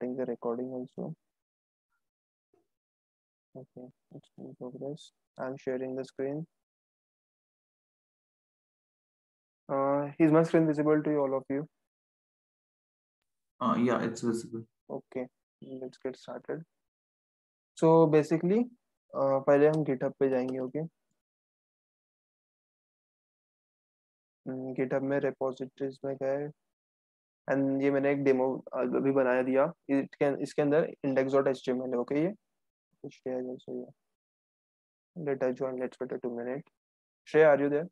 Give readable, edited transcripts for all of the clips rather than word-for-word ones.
starting the recording also. Okay, it's in progress. I'm sharing the screen. Is my screen visible to you, all of you? Yeah, it's visible. Okay, let's get started. So basically, पहले हम GitHub पे जाएंगे. Okay, GitHub में repositories में गए and ये मैंने एक डेमो अभी बनाया दिया. इसके अंदर index.html है. ओके, ये Shreya is also here. Let her join. Let's wait a 2 minutes. Shreya, are you there?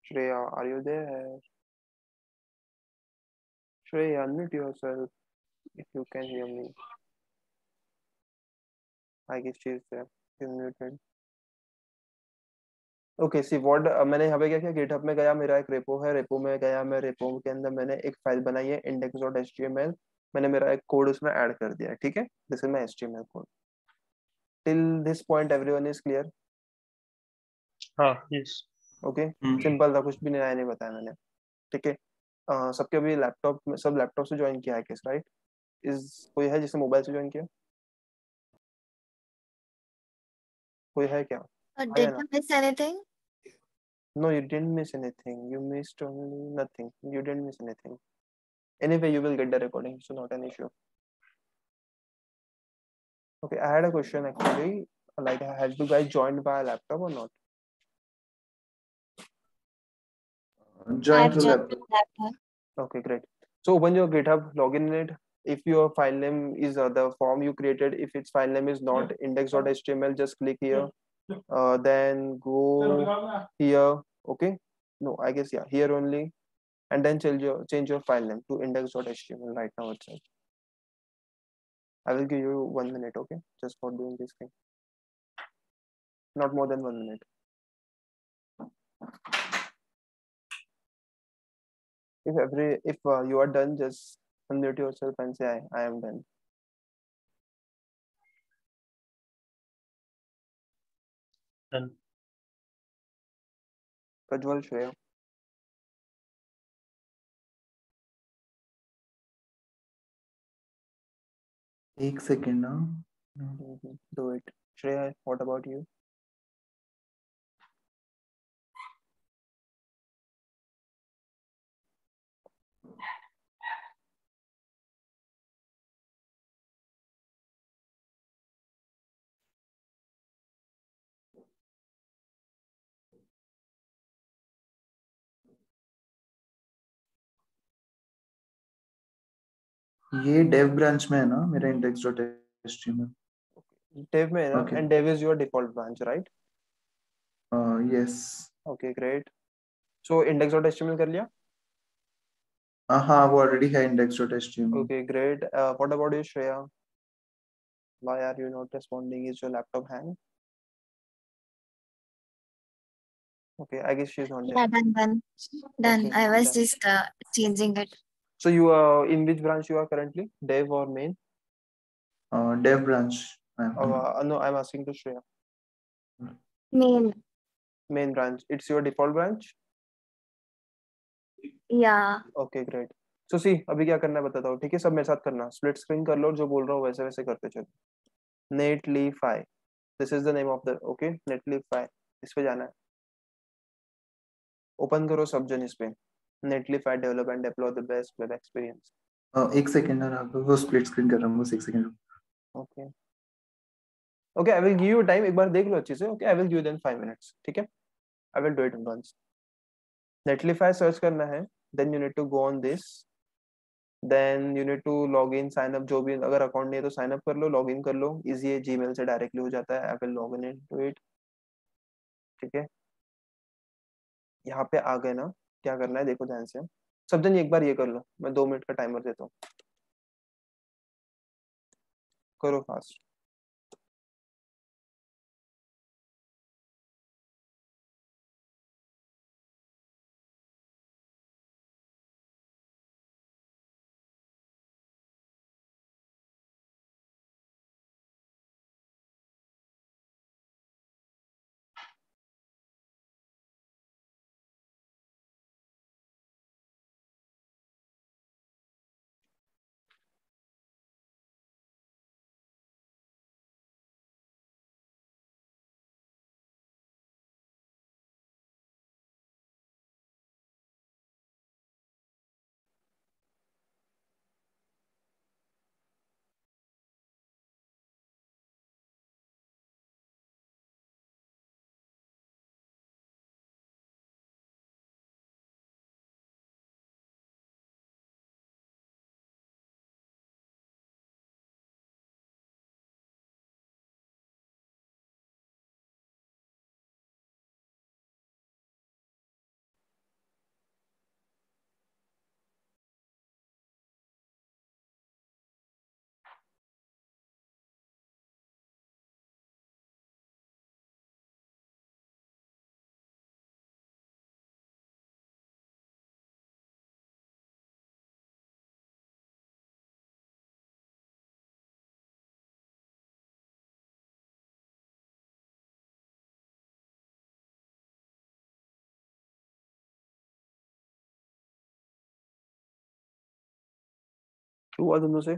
Shreya, are you there? Shreya, unmute yourself if you can hear me. I guess she is there. She's muted. Okay see what मैंने यहाँ पे क्या किया, GitHub में गया, मेरा एक repo है, रेपो में गया मैं, रेपो के अंदर मैंने एक फाइल बनाई है index.html. मैंने मेरा एक कोड उसमें ऐड कर दिया है. ठीक है, this is my HTML code. Till this point everyone is clear? हाँ यस. ओके, सिंपल था, कुछ भी नया नहीं बताया मैंने. ठीक है, सबके अभी लैपटॉप में, सब लैपटॉप से ज्वाइन किया है किस, राइट? इज कोई है जिसने मोबाइल से ज्वाइन किया? कोई है क्या? Did you miss anything? No, you didn't miss anything. You missed only nothing. You didn't miss anything. Anyway, you will get the recording, so not an issue. Okay, I had a question actually. Like, have you guys joined by a laptop or not? Join I've to joined laptop. the laptop. Okay, great. So open your GitHub, log in it. If your file name is the form you created, if its file name is not index.html, just click here. Then go here. Okay. No, I guess yeah, here only. And then change your file name to index.html right now itself. I will give you 1 minute, okay? Just for doing this thing. Not more than 1 minute. If you are done, just unmute yourself and say I am done. Done. Prajwal, Shreya. एक second ना. Do it. Shreya, what about you? ये dev branch में है ना मेरा index.html. Dev में है ना? Okay. And Dev is your default branch, right? Yes. Okay, great. So index.html कर लिया? हाँ वो already है index.html. Okay, great. What about you, Shreya? Why are you not responding? Is your laptop hang? Okay, I guess she's not there. Yeah, done. Okay, I was done. just changing it. So you in which branch you are currently? Dev or main? Dev branch. No, I'm asking to Shreya. Main. Main branch. It's your default branch? Yeah. Okay, great. So see, अभी क्या करना है बताता हूँ, ठीक है? सब मेरे साथ करना. Split screen कर लो, जो बोल रहा हूँ वैसे वैसे करते चलो. Netlify. This is the name of the, okay? Netlify. इस पे जाना है. ओपन करो सब जन इस पे. Netlify develop and deploy the best web experience. एक सेकेंड ना राघव, वो split screen कर रहा हूँ, बस एक second. Okay. Okay, I will give you time. एक बार देख लो अच्छे से. Okay, I will give you then 5 minutes. ठीक है? I will do it once. Netlify search करना है. Then you need to go on this. Then you need to log in, sign up. जो भी अगर अकाउंट नहीं है तो साइन अप कर लो, लॉग इन कर लो. इजी है, जीमेल से डायरेक्टली हो जाता है. I will log in into it. ठीक है, यहाँ पे आ गए ना. क्या करना है देखो ध्यान से. सब जन एक बार ये कर लो. मैं 2 मिनट का टाइमर देता हूँ. करो फास्ट. क्यों हुआ दोनों से?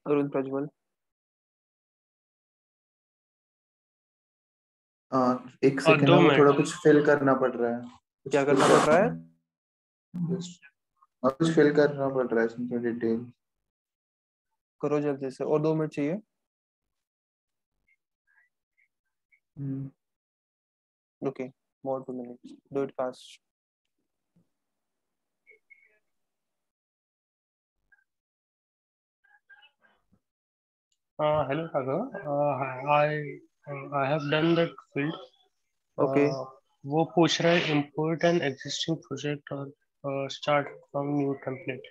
अरुण, प्रज्वल? एक सेकेंड दो वो थोड़ा मिनट। कुछ फिल करना पड़ रहा है, क्या कुछ करना पड़ रहा है? और कुछ फिल करना पड़ रहा है इसमें, थोड़ी डिटेल। करो जल्दी से, और 2 मिनट चाहिए। Okay, more 2 minutes, do it fast. Hello, Raghav. I have done that field. Okay. वो पूछ रहा है import an existing project or start from new template.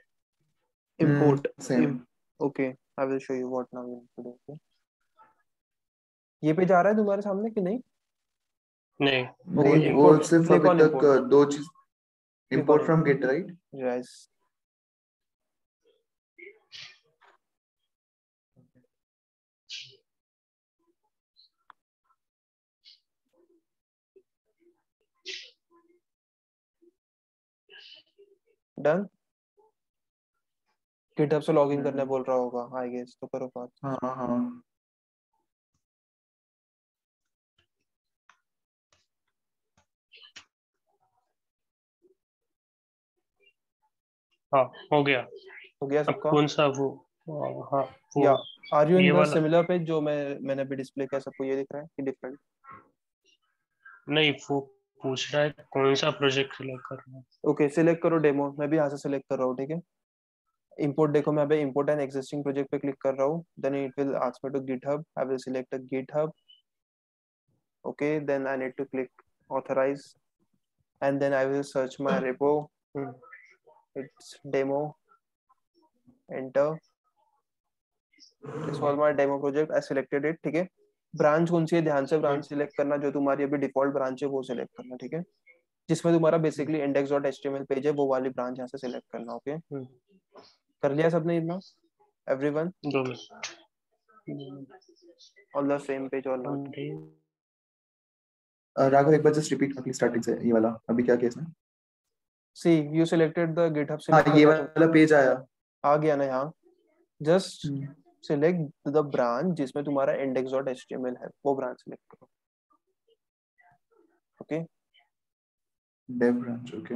Import. Same. Okay, I will show you what now you need to do. Okay. ये page आ रहा है तुम्हारे सामने कि नहीं? नहीं। Okay, नहीं, वो import. सिर्फ Click अभी on तक import. दो चीज। Click on import from import. git, right? Yes. Done. GitHub से लॉगिन करने बोल रहा होगा, I guess, तो करो बात. हाँ हाँ। हाँ, हो गया। हो गया अब सबका? कौन सा वो? हाँ, वो या आर यू इन ये द वाला सिमिलर पेज जो मैंने अभी डिस्प्ले किया, सबको ये दिख रहा है कि डिफरेंट? नहीं, वो पूछ रहा है कौन सा प्रोजेक्ट सिलेक्ट करना है। ओके, सिलेक्ट करो डेमो, मैं भी यहाँ से सिलेक्ट कर रहा हूँ, ठीक है? इंपोर्ट देखो, मैं अभी इंपोर्ट एन एग्जिस्टिंग प्रोजेक्ट पे क्लिक कर रहा हूँ, then it will ask me to GitHub, I will select a GitHub. Okay, then I need to click authorize, and then I will search my repo. It's demo, enter. This was my demo project, I selected it. ठीक है? Branch कौन सी है, ध्यान से branch select करना, जो तुम्हारी अभी डिफॉल्ट ब्रांच है वो सिलेक्ट करना, ठीक है? जिसमें तुम्हारा बेसिकली index.html पेज है, वो वाली ब्रांच यहाँ से सिलेक्ट करना. ओके, कर लिया सबने इतना? Everyone 2 minute. On the same page और नॉट? राघव, एक बार जस्ट रिपीट कर प्लीज स्टार्टिंग से, ये वाला अभी क्या केस में? सी यू सिलेक्टेड द गिटहब, हाँ, सिलेक्ट ये करना तो वाला पेज आया। आ गया ना यहाँ? जस्ट सिलेक्ट द ब्रांच जिसमें तुम्हारा index.html है, वो ब्रांच सिलेक्ट करो. Okay, dev branch, okay.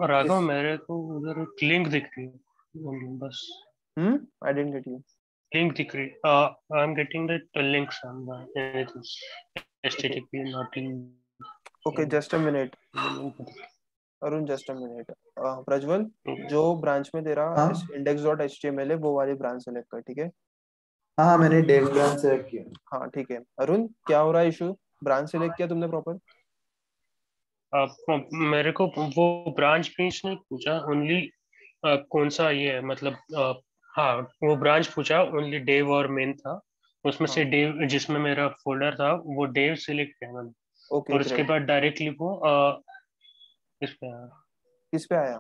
Raghav, मेरे को उधर एक लिंक दिख रही है बस। I didn't get you. Link दिख रही। I am getting that links on anything http not in okay, just a minute Arun, just a minute. Prajwal, जो ब्रांच में तेरा हाँ index.html है, वो वाली ब्रांच सेलेक्ट कर, ठीक है? हाँ हाँ, मैंने डेव ब्रांच सेलेक्ट किया। हाँ ठीक है. अरुण, क्या हो रहा है इशू? ब्रांच सेलेक्ट किया तुमने प्रॉपर? मेरे को वो ब्रांच पेज नहीं पूछा, ओनली कौन सा ये है, मतलब हाँ, वो ब्रांच पूछा, ओनली डेव और मेन था। उसमें से हाँ. डेव, जिसमें मेरा फोल्डर था, वो डेव सिलेक्ट किया मैंने। ओके, और उसके ग्रेट. बाद डायरेक्टली वो इस पे किस पे आया?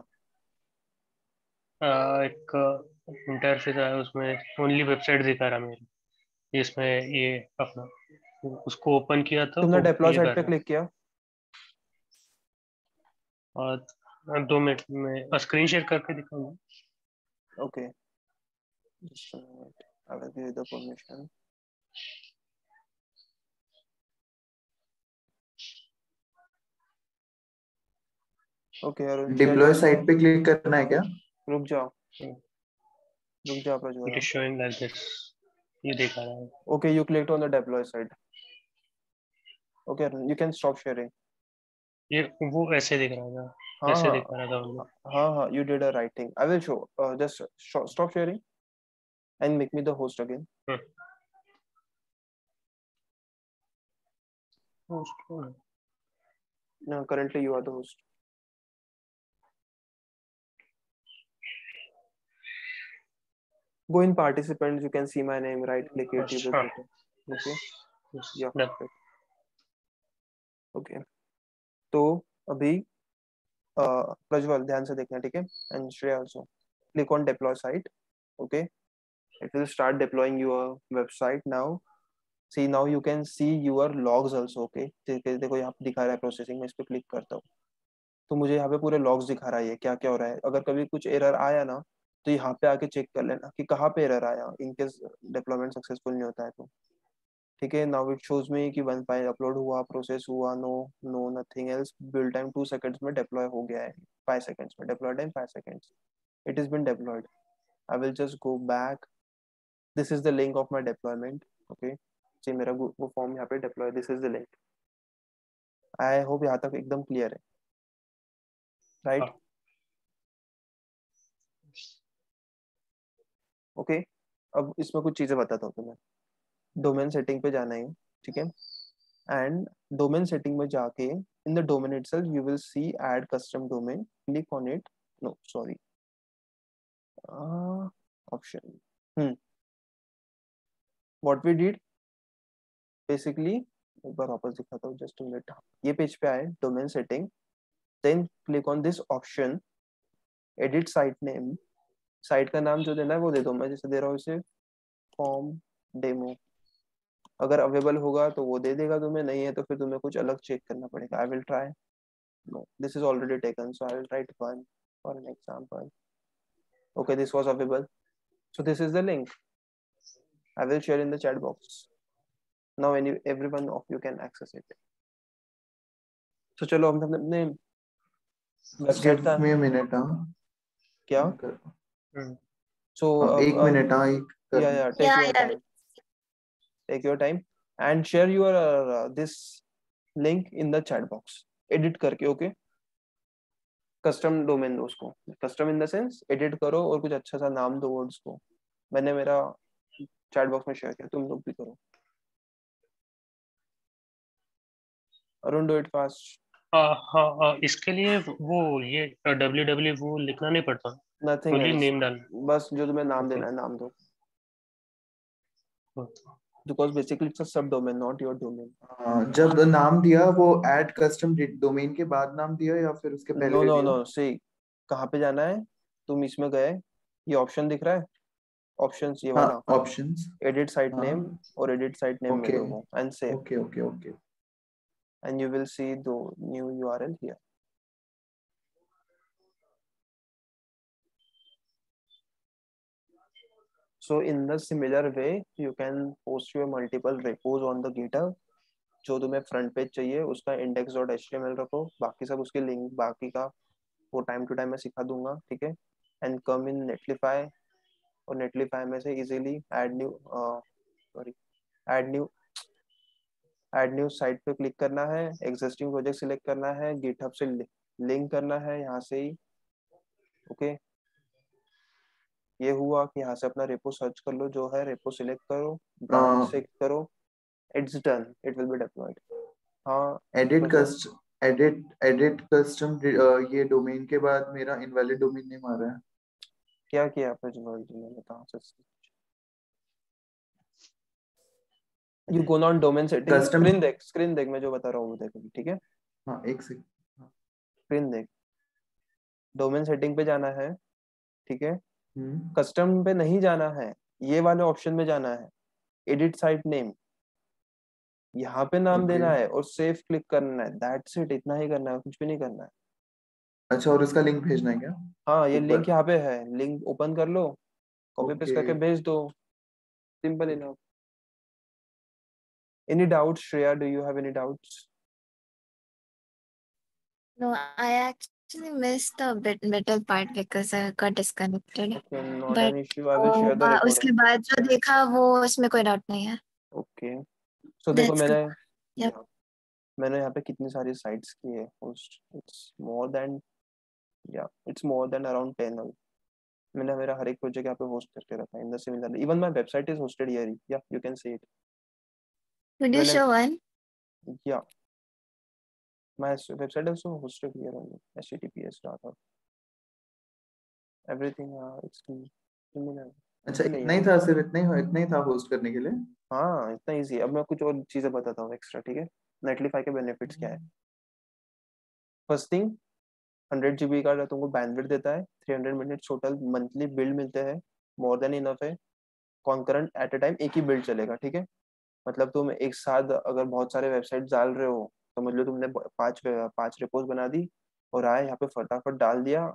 एक इंटरफेस आया, उसमें ओनली वेबसाइट दिखा रहा मेरे, इसमें ये अपना उसको ओपन किया तो तुमने वो डिप्लॉय ये साइट कर पे रहा है। क्लिक किया? और 2 मिनट में स्क्रीन शेयर करके दिखाऊंगा। Okay, just a minute, I will give you the permission. Okay Arun, share deploy कर. साइट पे क्लिक करना है क्या? रुक जाओ, रुक जाओ it Prajwal. Is showing like this, ये दिखा रहा है। Okay, you clicked on the deploy site. Okay Arun, you can stop sharing. ये वो ऐसे दिख रहा था, हाँ ऐसे हाँ दिखा रहा था वो। हाँ हाँ, you did a right thing. I will show. Just stop sharing and make me the host again. No, currently you are the host. Go in participants. You can see my name. Right click it. You will अच्छा, get it. Okay. Yeah. Done. Perfect. Okay. तो अभी प्रज्वल ध्यान से देखना, ठीक है? And Shreya also. Click on deploy site. Okay. It will start deploying your website now. See, now you can see your logs also. Okay. देखो यहाँ पे दिखा रहा है प्रोसेसिंग में, इस पे क्लिक करता हूँ. तो मुझे यहाँ पे पूरे लॉग्स दिखा रहा है ये क्या क्या हो रहा है। अगर कभी कुछ एरर आया ना तो यहाँ पे आके चेक कर लेना कि कहाँ पे एरर आया, इनकेस डिप्लॉयमेंट सक्सेसफुल नहीं होता है तो। ठीक है, नाउ इट शोज मी कि वन फाइल अपलोड हुआ, प्रोसेस हुआ, no no nothing else, build time 2 seconds में डिप्लॉय हो गया है, 5 सेकंड्स में deploy time 5 seconds, it is been deployed. I will just go back, this is the link of my deployment. Okay, जी मेरा वो फॉर्म यहाँ पे deploy, this is the link. I hope यहाँ तक एकदम क्लियर है, राइट? हाँ। ओके, अब इसमें कुछ चीजें बताता हूँ तुम्हें। डोमेन सेटिंग पे जाना है, ठीक है, एंड डोमेन सेटिंग में जाके in the domain itself you will see add custom domain, click on it, no sorry option, what we did basically, एक बार वापस दिखाता हूँ, जस्ट मिनट। ये पेज पे आए, domain setting, then click on this option, edit site name, site का नाम जो देना है वो दे दो, मैं जैसे दे रहा हूँ इसे फॉर्म डेमो। अगर अवेलेबल होगा तो वो दे देगा तुम्हें, नहीं है तो फिर तुम्हें कुछ अलग चेक करना पड़ेगा। I will try, no this is already taken, so I will write one for an example. Okay, this was available, so this is the link, I will share in the chat box, now everyone of you can access it। तो चलो हम अपने website का give me a minute. हाँ, क्या, मैं कर हम्म, सो एक मिनट। हाँ, एक कर या take Yeah, your yeah. Time, take your time and share your this link in the chat box, edit करके। ओके, कस्टम डोमेन दो उसको, custom in the sense edit करो और कुछ अच्छा सा नाम दो वर्ड्स को। मैंने मेरा चैट बॉक्स में शेयर किया, तुम लोग भी करो। Arun do it fast. हाँ हाँ हाँ, इसके लिए वो ये www वो लिखना नहीं पड़ता, नथिंग ओनली एल्स, नेम डालना। बस जो तुम्हें नाम ओके। देना है नाम दो, because basically it's a subdomain, not your domain। हाँ, जब नाम दिया वो ऐड कस्टम डोमेन के बाद नाम दिया या फिर उसके नो पहले नो दिया? नो सी, कहाँ पे जाना है, तुम इसमें गए, ये ऑप्शन दिख रहा है, ऑप्शंस ये हाँ, वाला, ऑप्शंस। एडिट साइट हाँ, नेम, और एडिट साइट नेम में ओके दो वो and save, okay okay okay. And you will see the new URL here. So in the similar way you can post your multiple repos on the GitHub। जो तुम्हें front page चाहिए उसका index.html रखो, बाकी सब उसके लिंक बाकी का वो टाइम टू टाइम मैं सिखा दूंगा, ठीक है। एंड कम इन नेटलिफाई, और नेटलिफाई में से easily add new, sorry, add new, add new site पे क्लिक करना है, एग्जिस्टिंग प्रोजेक्ट सिलेक्ट करना है, गिटहब से लिंक करना है यहाँ से ही। ओके, ये हुआ कि यहाँ से अपना रेपो सर्च कर लो, जो है रेपो सिलेक्ट करो, ब्रांच से करो, it's done, it will B diploid. हाँ एडिट तो कस्ट एडिट कस्टम ये डोमेन के बाद मेरा इनवैलिड डोमेन नेम आ रहा है। क्या किया आपने, जो मैं बताऊँ, you go on domain setting, custom. Screen देख, मैं जो बता रहा हूँ वो देख, ठीक है, हाँ, एक सेकंड। स्क्रीन देख, डोमेन सेटिंग पे जाना है, ठीक है, हम्म, कस्टम पे नहीं जाना है, ये वाले ऑप्शन में जाना है, एडिट साइट नेम, यहाँ पे नाम ओके। देना है और सेव क्लिक करना है, दैट्स इट, इतना ही करना है, कुछ भी नहीं करना है। अच्छा, और उसका लिंक भेजना है क्या हाँ ये लिंक ऊपर? यहाँ पे है, लिंक ओपन कर लो, कॉपी पेस्ट ओके करके भेज दो, simple okay. Enough. Any doubts Shreya, do you have any doubts? No, I actually missed the middle part because I got disconnected. Okay, not But an issue, I will share the उसके recording. बाद जो देखा वो उसमें कोई doubt नहीं है। Okay, सो देखो That's मैंने, good. Yep. या, मैंने यहाँ पे कितनी सारी साइट्स की है होस्ट, इट्स मोर देन, या इट्स मोर देन अराउंड 10। मैंने मेरा हर एक प्रोजेक्ट यहाँ पे होस्ट करके रखा है in the similar, even my website is hosted here, या you can see it. Could you मैंने, show one? या my website is hosted here only, https everything, it's similar, अच्छा, इजी नहीं इतना है ही वो। था? सिर्फ इतना ही था होस्ट करने के लिए? हाँ इतना इजी है। अब मैं कुछ और चीजें बताता हूँ एक्स्ट्रा, ठीक है, नेटलिफाई के बेनिफिट्स क्या है। फर्स्ट थिंग, 100 GB का तुमको बैंडविड्थ देता है, 300 मिनट टोटल मंथली बिल्ड मिलते हैं, मोर देन इनफ है। कॉन्करेंट एट अ टाइम एक ही बिल्ड चलेगा, ठीक है, मतलब तुम एक साथ अगर बहुत सारे वेबसाइट डाल रहे हो, तो मतलब तुमने पांच रिपोज बना दी, और आए यहाँ पे फटाफट डाल दिया,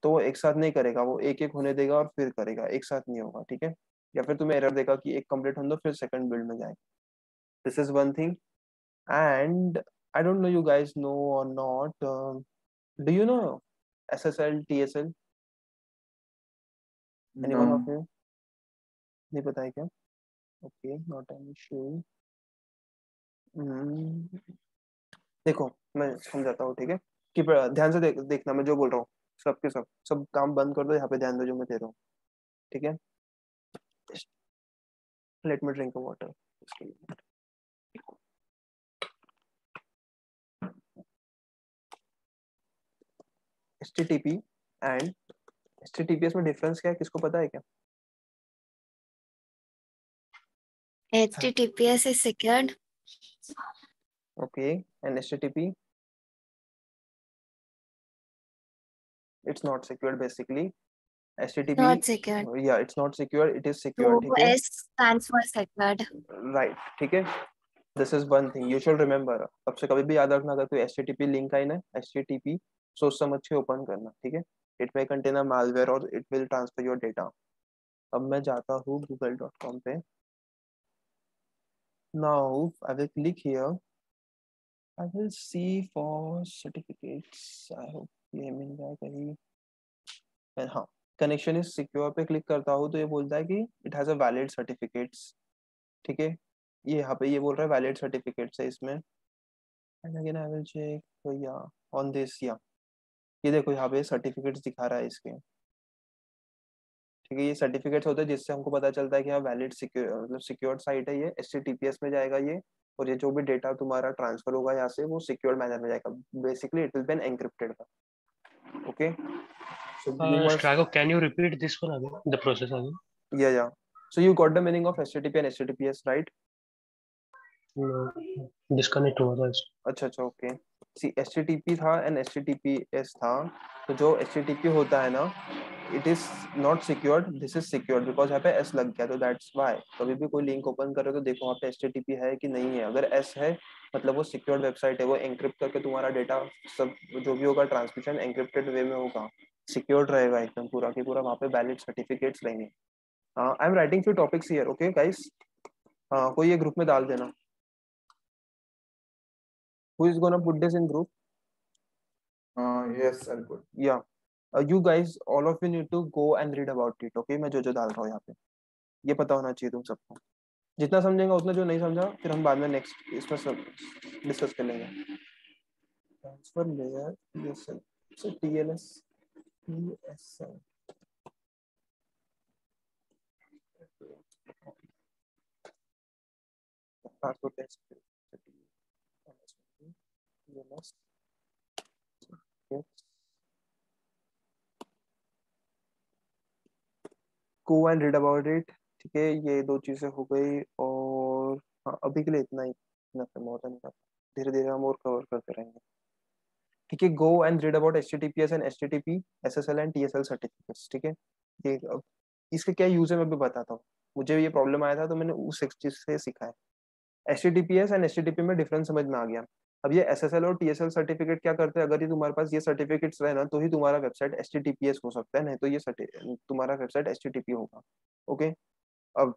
तो वो एक साथ नहीं करेगा, वो एक एक होने देगा और फिर करेगा, एक साथ नहीं होगा, ठीक है। या फिर तुम्हें एरर देगा कि एक कंप्लीट होने दो फिर सेकंड बिल्ड में जाएगा। This is one thing. And I don't know you guys know और not, do you know SSL TSL? No. Anyone of you? नहीं पता है क्या? Okay, not an issue. देखो मैं समझाता हूँ, ठीक है, कि ध्यान से देखना मैं जो बोल रहा हूँ, सबके सब काम बंद कर दो, यहाँ पे ध्यान दो जो मैं दे रहा हूँ, ठीक है। Let me drink water. HTTP and HTTPS में डिफरेंस क्या है, किसको पता है क्या? HTTPS is secured. Okay, and HTTP it's not secured basically. HTTP, Not secured. yeah, it's not secure, it is So secure, ठीक है, S stands for secured. right, ठीक है। This is one thing you should remember, अब से कभी भी याद रखना, अगर कोई HTTP लिंक आई ना, HTTP सोच समझ के ओपन करना, ठीक है। It may contain a malware और it will transfer your data. अब मैं जाता हूँ google.com पे, now I will click here, I will see for certificates, I hope ये मिल जाए कहीं। हाँ, कनेक्शन इज सिक्योर पे क्लिक करता हूँ तो ये बोलता है कि it has a valid certificates, ठीक है। ये यहाँ पे ये बोल रहा है वैलिड सर्टिफिकेट्स है इसमें। And again I will check या ऑन दिस, या ये देखो यहाँ पे सर्टिफिकेट्स दिखा रहा है इसके, ठीक है। ये सर्टिफिकेट्स होते हैं जिससे हमको पता चलता है कि हाँ वैलिड सिक्योर, मतलब सिक्योर्ड साइट है ये, HTTPS में जाएगा ये, और ये जो भी डेटा तुम्हारा ट्रांसफर होगा यहाँ से वो सिक्योर्ड मैनर में जाएगा, basically it will be an encrypted का, okay. So you must, Strago, can you repeat this one again? The process again? या so you got the meaning of HTTP and HTTPS, right? No, disconnect हुआ था इसमें। अच्छा अच्छा, okay. सी HTTP था and HTTPS था, तो जो HTTP होता है ना, it is not secured, this is secured, because यहाँ पे S लग गया, तो दैट्स व्हाई कभी भी कोई लिंक ओपन करे तो देखो वहाँ पे HTTP है कि नहीं है, अगर S है मतलब वो सिक्योर्ड वेबसाइट है, वो एंक्रिप्ट करके तुम्हारा डेटा सब जो भी होगा ट्रांसमिशन एंक्रिप्टेड वे में होगा, सिक्योर्ड रहेगा एकदम पूरा की पूरा, वहाँ पे वैलिड सर्टिफिकेट्स रहेंगे। I am writing few topics here, okay guys, कोई ये ग्रुप में डाल देना। Who is gonna put this in group? Yes, I'll put. Yeah. You guys, all of you need to go and read about it. Okay, मैं जो डाल रहा हूँ यहाँ पे, ये पता होना चाहिए तुम सबको, जितना समझेंगे उतना, जो नहीं समझा फिर हम बाद में नेक्स्ट इसमें सब डिस्कस कर लेंगे। Transfer layer TSL, so TLS TSL, transfer test TLS, go and read about it, ठीक है। ये दो चीजें हो गई, और हाँ अभी के लिए इतना ही, मोर देन इनफ, धीरे धीरे हम और कवर करते रहेंगे, ठीक है। Go and read about HTTPS and HTTP SSL and TSL certificates, ठीक है। ये अब इसका क्या यूज है मैं भी बताता हूँ, मुझे ये प्रॉब्लम आया था तो मैंने उस एक चीज से सीखा है। HTTPS एंड HTTP में डिफरेंस समझ में आ गया। अब ये SSL और TSL सर्टिफिकेट क्या करते हैं, अगर ये तुम्हारे पास ये सर्टिफिकेट्स रहे ना तो ही तुम्हारा वेबसाइट HTTPS हो सकता है, नहीं तो ये तुम्हारा वेबसाइट HTTP होगा, ओके। अब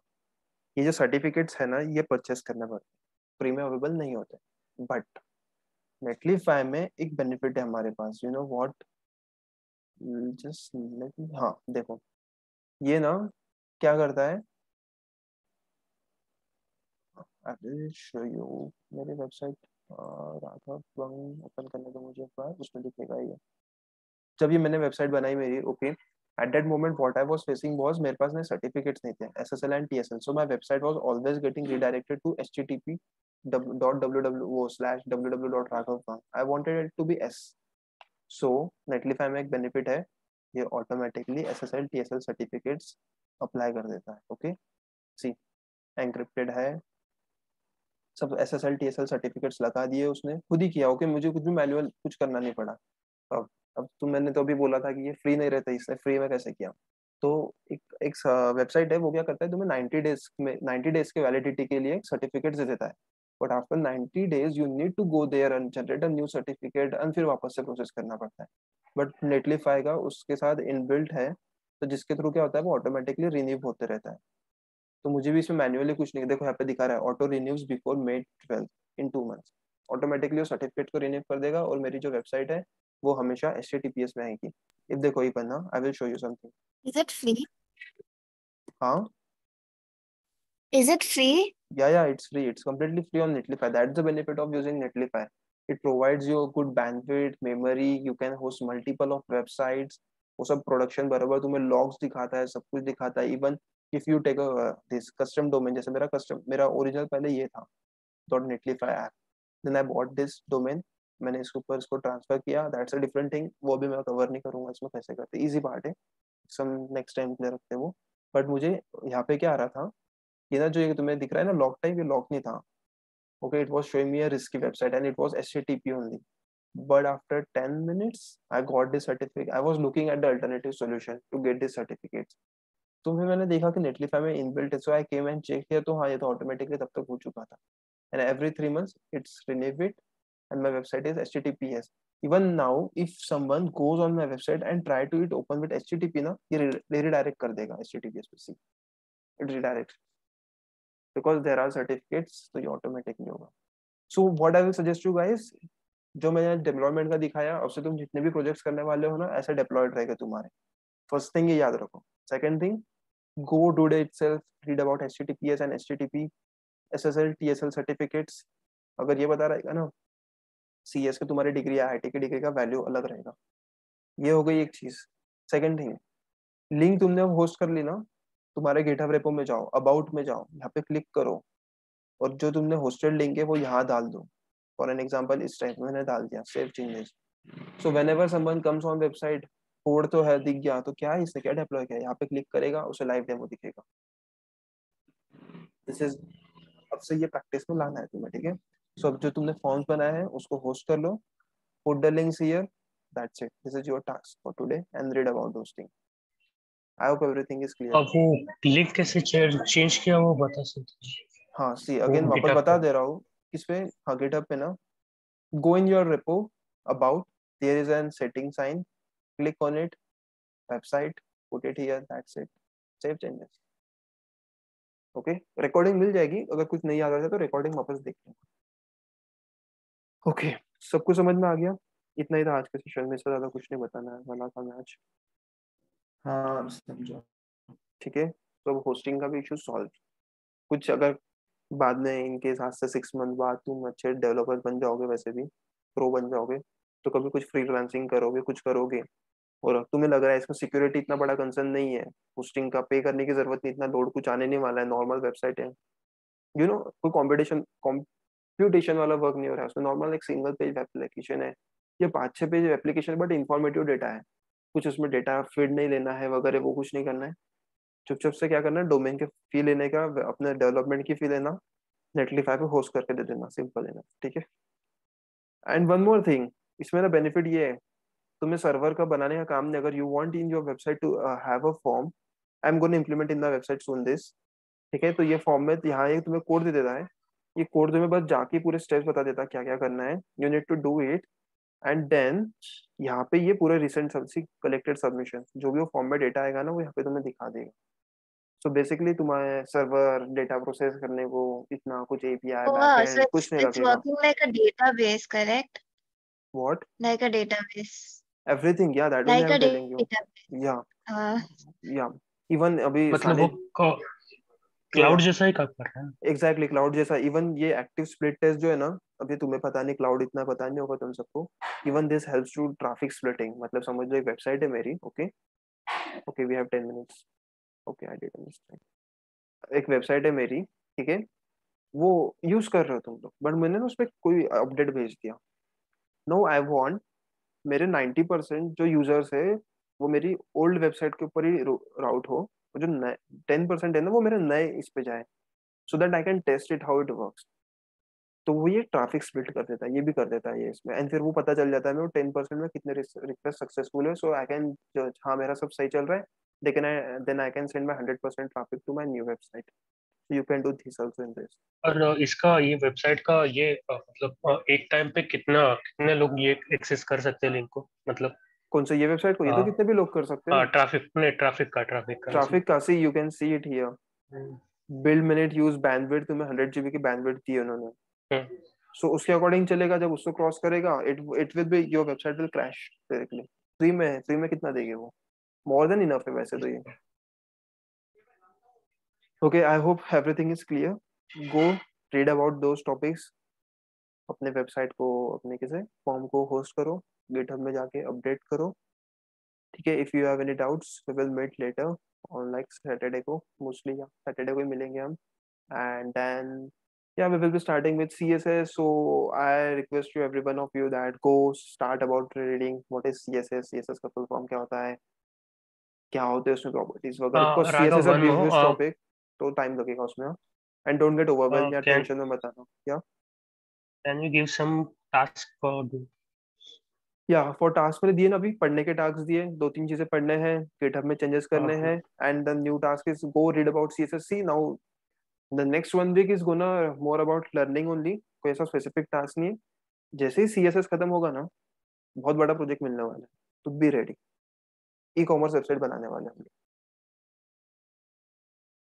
ये जो सर्टिफिकेट्स है ना ये परचेस करना पड़ता है, फ्री में अवेलेबल नहीं होते, बट नेटलीफाई में एक बेनिफिट है हमारे पास, यू नो व्हाट, जस्ट हाँ देखो, ये ना क्या करता है, आई विल शो यू, मेरी वेबसाइट राघव ओपन करने को मुझे एक बार, उसमें दिखेगा ये, जब ये मैंने वेबसाइट बनाई मेरी, okay, at that moment what I was facing was मेरे पास ने सर्टिफिकेट्स नहीं थे SSL and TSL, so my website was always getting redirected to http www/www.raghav. I wanted it to be S. So Netlify में एक benefit है, ये automatically SSL TSL certificates apply कर देता है, ओके। सी एंक्रिप्टेड है सब, SSL TSL सर्टिफिकेट्स लगा दिए उसने, खुद ही किया, ओके, मुझे कुछ भी मैनुअल कुछ करना नहीं पड़ा। अब तुम, मैंने तो अभी बोला था कि ये फ्री नहीं रहता, इसने फ्री में कैसे किया, तो एक वेबसाइट है वो क्या करता है, तुम्हें 90 डेज में, 90 डेज के वैलिडिटी के लिए सर्टिफिकेट दे देता है, but after 90 days you need to go there and generate a new certificate and फिर वापस से प्रोसेस करना पड़ता है। बट नेटलीफाई का उसके साथ इनबिल्ट है, तो जिसके थ्रू क्या होता है वो ऑटोमेटिकली रिन्यू होते रहता है। तो मुझे भी इसमें मैन्युअली कुछ नहीं, देखो यहाँ पे दिखा रहा है ऑटो रिन्यूज बिफोर May 12 इन 2 months। ऑटोमेटिकली वो सर्टिफिकेट को रिन्यू कर देगा और मेरी जो वेबसाइट है वो हमेशा HTTPS में आएगी। इफ देखो ये पन्ना, I will show you something. Is it free? हाँ, Is it free? yeah, it's free, it's completely free on Netlify. That's the benefit of using Netlify. It provides you a good bandwidth, memory, you can host multiple of websites। वो सब production बराबर तुम्हें logs दिखाता है, सब कुछ दिखाता है। Even if you take this custom domain, जैसे मेरा ओरिजिनल पहले ये था .netlify app, then I bought this domain, मैंने इसके ऊपर इसको ट्रांसफर किया, दैट्स अ डिफरेंट थिंग, वो भी मैं कवर नहीं करूंगा इसमें कैसे करते, इजी पार्ट है, सम नेक्स्ट टाइम के लिए रखते हैं वो। बट मुझे यहाँ पे क्या आ रहा था, ये ना जो ये तुम्हें दिख रहा है ना लॉक टाइप, ये लॉक नहीं था। Okay, it was showing me a risky website and it was HTTP only. But after 10 minutes, I got this certificate. I was looking at the alternative solution to get this certificates. तो फिर मैंने देखा कि Netlify में inbuilt है, so I came and check किया, तो हाँ ये तो ऑटोमेटिकली तब तक हो चुका था। And every 3 months, it's renewed it, and my website is HTTPS. Even now, if someone goes on my website and try to it open with HTTP ना, ये redirect कर देगा HTTPS पे, see, it redirects because there are certificates, तो ये automatically होगा। So what I will suggest you guys, जो मैंने डिप्लॉयमेंट का दिखाया, अब से तुम जितने भी प्रोजेक्ट्स करने वाले हो ना, ऐसे डिप्लॉयड रहेगा तुम्हारे। फर्स्ट थिंग ये याद रखो। Second thing, go do day itself, read about HTTPS and HTTP, SSL TSL certificates. अगर ये बता रहेगा ना CS के तुम्हारी डिग्री या IT की डिग्री का वैल्यू अलग रहेगा। ये हो गई एक चीज। सेकंड थिंग, लिंक तुमने होस्ट कर ली ना, तुम्हारे गिटहब रेपो में जाओ, अबाउट में जाओ, यहाँ पे क्लिक करो और जो तुमने होस्टेड लिंक है वो यहाँ डाल दो। फॉर एन एग्जांपल इस टाइप मैंने डाल दिया, save changes. So whenever someone comes on website, code तो है, दिख गया, तो क्या है इसने क्या डिप्लॉय किया, यहाँ पे क्लिक करेगा, उसे लाइव डेमो दिखेगा। दिस इज, अब से ये प्रैक्टिस में लाना है तुम्हें, ठीक है। सो अब जो तुमने फॉर्म्स बनाया है उसको होस्ट कर लो, put the links here, that's it, this is your task for today and read about those things. I hope everything is clear. अब वो लिंक कैसे चेंज किया वो बता सकते हाँ सी हो अगेन वापस GitHub बता पे? दे रहा हूँ, किस पे, हाँ गिटहब पे ना, go in your repo, about, there is an setting sign, click on it, website, put it here, that's it, save changes। Okay, recording मिल जाएगी, अगर कुछ नहीं आ रहा है तो रिकॉर्डिंग वापस देख लें। ओके, सब कुछ समझ में आ गया? इतना ही था आज के सेशन में, इससे ज्यादा कुछ नहीं बताना है वाला था मैं आज। हाँ समझा। ठीक है, तो होस्टिंग का भी इशू सॉल्व। कुछ अगर बाद में इनके साथ से 6 मंथ बाद तुम अच्छे डेवलपर बन जाओगे, वैसे भी प्रो बन जाओगे, तो कभी कुछ फ्रीलांसिंग करोगे, कुछ करोगे, और तुम्हें लग रहा है इसमें सिक्योरिटी इतना बड़ा कंसर्न नहीं है, होस्टिंग का पे करने की जरूरत नहीं, इतना लोड कुछ आने नहीं वाला है, नॉर्मल वेबसाइट है, कोई कंप्यूटेशन वाला वर्क नहीं हो रहा है उसमें, नॉर्मल एक सिंगल पेज एप्लीकेशन है, ये 5-6 page application, but informative data है, कुछ उसमें डेटा फीड नहीं लेना है वगैरह, वो कुछ नहीं करना है। चुपचाप से क्या करना है, डोमेन के फी लेने का, अपने डेवलपमेंट की फी लेना, नेटलीफाई पे होस्ट करके दे देना, सिंपल है ना, ठीक है। एंड वन मोर थिंग, इसमें ना बेनिफिट ये है, तुम्हें सर्वर का बनाने का काम नहीं, अगर you want in your website to have a form, I am going to implement in the website soon this, ठीक है। तो ये फॉर्म में यहाँ एक तुम्हें कोड दे देता है, ये कोड तुम्हें बस जाके पूरे स्टेप्स बता देता है क्या क्या करना है, you need to do it, and then यहाँ पे ये पूरे रिसेंट कलेक्टेड सबमिशन, जो भी वो फॉर्म में डेटा आएगा ना, वो यहाँ पे तुम्हें दिखा देगा। सो बेसिकली तुम्हारे सर्वर डेटा प्रोसेस करने को इतना कुछ API Oh, so बैकएंड कुछ नहीं it's रखेगा। working like a database, correct? What? Like a database. Everything, या that only Like I am a telling you. database. या Uh, या इवन अभी मतलब साले वो या क्लाउड जैसा ही काम कर रहा है। एग्जैक्टली क्लाउड जैसा, इवन ये एक्टिव स्प्लिट टेस्ट जो है ना, अभी तुम्हें पता नहीं, क्लाउड इतना पता नहीं होगा तुम सबको, even this helps to traffic splitting, मतलब समझ लो एक वेबसाइट है मेरी, okay okay we have 10 minutes, okay I did mistake, एक वेबसाइट है मेरी, ठीक है, वो यूज कर रहे हो तुम लोग, बट मैंने ना उस पर कोई अपडेट भेज दिया, नो आई वांट मेरे 90% जो यूजर्स है वो मेरी ओल्ड वेबसाइट के ऊपर ही राउट हो, और जो 10% है ना वो मेरे नए इस पे जाए, so that I can test it how it works. तो वो ये ट्रैफिक स्प्लिट कर देता है, ये भी कर देता है ये इसमें, एंड फिर वो पता चल जाता है मैं वो 10% में कितने रिक्वेस्ट सक्सेसफुल है, सो आई कैन जज हाँ मेरा सब सही चल रहा है, लेकिन then I can send my 100% traffic to my new website. So you can do this also in this. और इसका ये वेबसाइट का ये मतलब एक टाइम पे कितने लोग ये एक्सेस कर सकते हैं लिंक को, मतलब कौन सा ये वेबसाइट को? ये तो कितने भी लोग कर सकते हैं। ट्रैफिक का see you can see it here. Build minute use bandwidth, तुम्हें 100 GB की बैंडविड्थ दी है उन्होंने। सो उसके अकॉर्डिंग चलेगा, जब उसको क्रॉस करेगा it will be your website will crash directly. Free में कितना देंगे वो? मोर देन इनफ है वैसे तो ये। Okay, I hope everything is clear. Go read about those topics. अपने वेबसाइट को, अपने किसे फॉर्म को होस्ट करो, गिटहब में जाके अपडेट करो, ठीक है। If you have any doubts we will meet later on like Saturday को, मोस्टली या सैटरडे को ही मिलेंगे हम। And then yeah, we will be starting with CSS. So I request you, every one of you, that go start about reading what is CSS का full form क्या होता है, क्या होते हैं उसमें प्रॉपर्टीज वगैरह। Because Raghav, CSS one is more, this topic, तो टाइम लगेगा उसमें। एंड डोंट गेट ओवरवेल्म या can टेंशन में बता दो क्या। can you give some task for do? या फॉर टास्क मैंने दिए ना, अभी पढ़ने के टास्क दिए, 2-3 चीजें पढ़ने हैं, गिटहब में चेंजेस करने Okay. हैं। And the new task is go read about CSS। See now the next 1 week is gonna more about learning only, कोई ऐसा स्पेसिफिक टास्क नहीं है। जैसे ही CSS खत्म होगा ना, बहुत बड़ा प्रोजेक्ट मिलने वाला है, तो be ready. E commerce website बनाने वाले हैं हम लोग,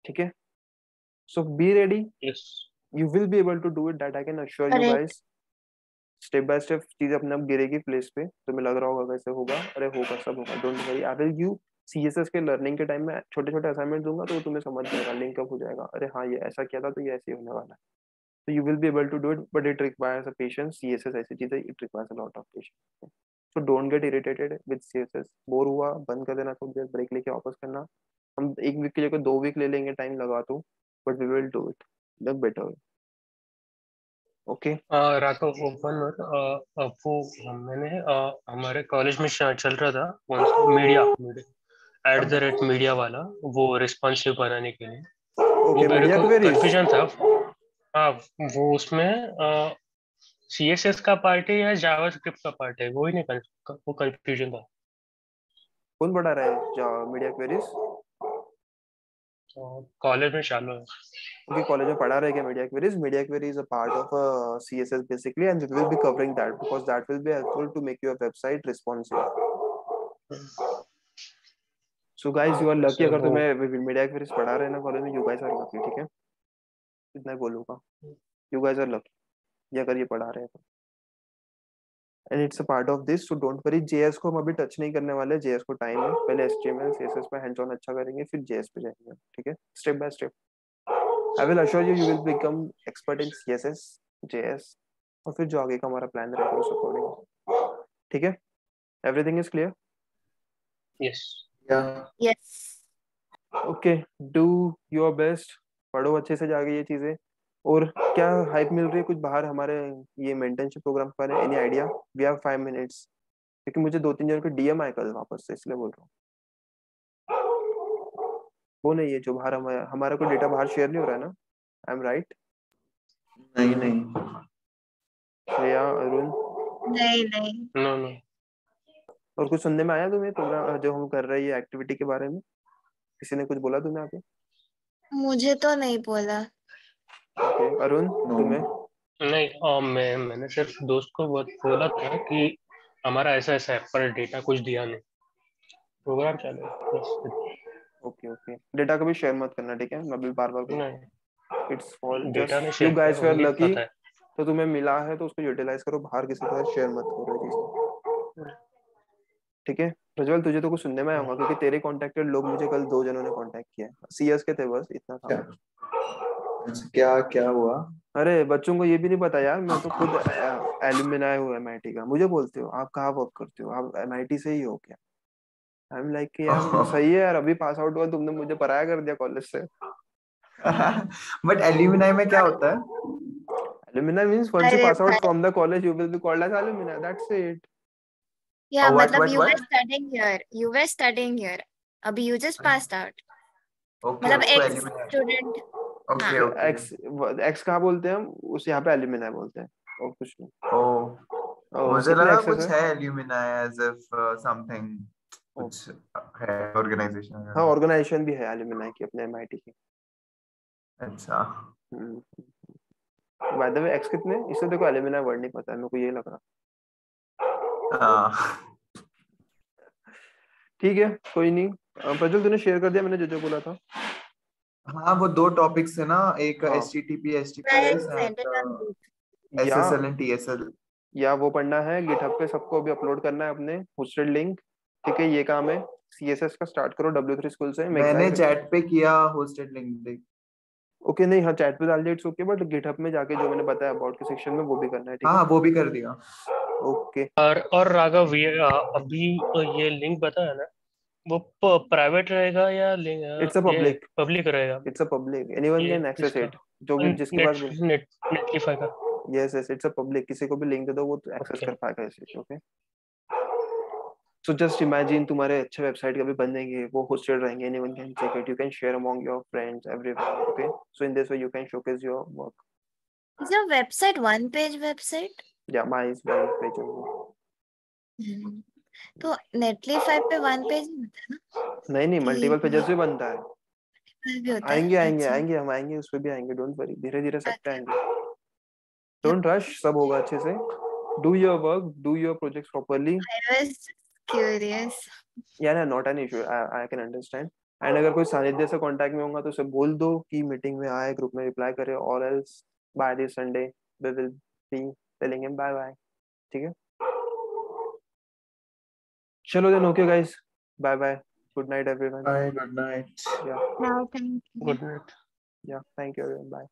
ठीक है। So be ready, Yes. You will be able to do it, that I can assure you Correct. Guys. Step by step चीजें अपने आप गिरेगी प्लेस पे, तुम्हें लग रहा होगा कैसे होगा, अरे होगा, सब होगा, don't worry. I will give CSS के लर्निंग के टाइम में छोटे छोटे असाइनमेंट दूंगा, तो वो तुम्हें समझ जाएगा, लिंक अप हो जाएगा, अरे हाँ ये ऐसा किया था तो ये ऐसे ही होने वाला है। तो you will be able to do it, but it requires a patience. CSS ऐसी चीज है, it requires a lot of patience. So don't get irritated with CSS। Bore हुआ बंद कर देना, थोड़ी देर ब्रेक लेके वापस करना। हम 1 वीक की जगह 2 वीक ले लेंगे टाइम लगा तो, but we will do it the better. Okay Raghav, one और वो मैंने हमारे कॉलेज में चल रहा था मीडिया @मीडिया वाला, वो रिस्पॉन्सिव बनाने के लिए। वो ओके, मेरे मीडिया को क्वेरीज। कंफ्यूजन था। हाँ, वो उसमें CSS का पार्ट है या जावास्क्रिप्ट का पार्ट है, वो ही नहीं वो कंफ्यूजन था। कौन पढ़ा रहा है मीडिया क्वेरीज? कॉलेज में चालू है। ओके, कॉलेज में पढ़ा रहे क्या media queries? Media query is a part of CSS basically, and we will be covering that because that will be helpful to make your website responsive. So guys, you are lucky, sir अगर वो तुम्हें media queries पढ़ा रहे हैं ना college में, you guys are lucky, ठीक है, इतना ही बोलूंगा। You guys are lucky, ये अगर ये पढ़ा रहे हैं तो। And it's a part of this, so don't worry। JS को हम अभी टच नहीं करने वाले, JS को टाइम है, पहले HTML CSS पे हैंड्स ऑन अच्छा करेंगे, फिर JS पे जाएंगे, ठीक है, step by step. I will assure you, you will become expert in CSS, JS, और फिर जो आगे का हमारा प्लान रहेगा उस अकॉर्डिंग, ठीक है। Everything is clear? Yes. Yes. Okay, do your best, पढ़ो अच्छे से जाके ये चीजें। और क्या हाइप मिल रही है कुछ बाहर हमारे ये मेंटरशिप प्रोग्राम के बारे में? Any idea? We have 5 minutes, क्योंकि मुझे 2-3 जनों के DM आए कल वापस से, इसलिए बोल रहा हूँ। वो नहीं है जो बाहर हमारा कोई डेटा बाहर शेयर नहीं हो रहा है ना? I am right? नहीं श्रेया, अरुण, नहीं। No no. और कुछ सुनने में आया तुम्हें प्रोग्राम जो हम कर रहे हैं एक्टिविटी के बारे में? किसी ने कुछ बोला तुम्हें आगे? मुझे तो नहीं बोला। ओके, अरुण तुम्हें? नहीं, मैंने सिर्फ दोस्त को बोला था कि हमारा ऐसा ऐसा है, पर डेटा कुछ दिया नहीं। प्रोग्राम चालू है बस। ओके ओके, डेटा कभी शेयर मत करना, ठीक है, मैं भी बार बार नहीं, इट्स फॉर डेटा ने जस्ट यू शेयर किया, गाइस वर ओनली लकी। पता है। तो तुम्हें मिला है तो उसको यूटिलाइज करो, बाहर किसी के साथ शेयर मत करो ये चीज़, ठीक है। प्रज्वल, तुझे तो कुछ सुनने में आया होगा, क्योंकि तेरे कॉन्टेक्टेड लोग मुझे कल 2 जनों ने कांटेक्ट किया है, CS के थे, बस इतना था। अच्छा, क्या क्या हुआ? अरे बच्चों को ये भी नहीं पता यार, मैं तो खुद एलुमनाई हूँ MIT का। मुझे बोलते हो आप कहाँ वर्क करते हो, आप MIT से ही हो क्या? आई एम लाइक कि यार सही है यार, अभी पास आउट हुआ, तुमने मुझे पराया कर दिया कॉलेज से। बट एल्यूमिनाई में क्या होता है? Alumni means once you अरे pass out भाई, from the college, you will be called as alumni. That's it. या What मतलब what you were what? studying here. You were studying here. अभी you just passed out. Okay, मतलब उसको ex alumni. student. हाँ. Okay Okay, okay. X कहाँ बोलते हैं हम उस, यहाँ पे alumni बोलते हैं, और कुछ नहीं। ओ, मुझे कितने लगा एक्सेस कुछ है? है alumni as if something, Oh, कुछ है ऑर्गेनाइजेशन हाँ, वगैरह। ऑर्गेनाइजेशन भी है alumni की अपने MIT की। अच्छा बाय द वे एक्स कितने, इससे देखो एलिमिना वर्ड नहीं पता है मेरे को, ये लग रहा। हाँ ठीक है कोई नहीं। प्रज्वल तूने शेयर कर दिया मैंने जो बोला था। हाँ, वो 2 टॉपिक्स है ना, एक हाँ HTTP I HTTPS sent and it on group. या SSL एंड TSL। या वो पढ़ना है, गिटहब पे सबको अभी अपलोड करना है अपने होस्टेड लिंक। ठीक है ये काम है। CSS का स्टार्ट करो W3 स्कूल से। मैं मैंने एग्जैक्ट चैट पे किया होस्टेड लिंक देख। ओके नहीं, हाँ चैट पे डाल दिया इट्स ओके, बट गिटहब में जाके जो मैंने बताया अबाउट के सेक्शन में वो भी करना है। ठीक है हाँ वो भी कर दिया। ओके। और राघव, ये अभी ये लिंक बताया ना, वो प्राइवेट रहेगा या इट्स अ ये पब्लिक, पब्लिक रहेगा? इट्स अ पब्लिक, एनीवन ये कैन एक्सेस इसका इट, जो भी जिसके पास भी। नेटलिफाई का। Yes yes it's a public, किसी को भी लिंक दे दो वो एक्सेस ओके। कर पाएगा इसे। ओके सो जस्ट इमेजिन तुम्हारे अच्छे वेबसाइट कभी बनेंगे, वो होस्टेड रहेंगे, anyone can check it, you can share among your friends everyone. Okay so in this way you can showcase your work. Is your website one page website? या my is very page only. Hmm, तो Netlify पे one page नहीं होता ना नहीं multiple कि pages भी बनता है। भी होता आएंगे है? आएंगे अच्छा आएंगे हम आएंगे, उस पे भी आएंगे, डोंट वरी, धीरे धीरे सब पे okay. आएंगे। डोंट रश, सब होगा अच्छे से। Do your work, do your projects properly. I was curious. या not an issue, I can understand. And अगर कोई सानिध्य से कांटेक्ट में होगा तो उसे बोल दो कि मीटिंग में आए, ग्रुप में रिप्लाई करे, और else by this Sunday we will be telling him bye bye. ठीक है चलो then, okay guys, bye bye, good night everyone. Bye, good night. Yeah Now thank you. Good night. Yeah thank you everyone, bye.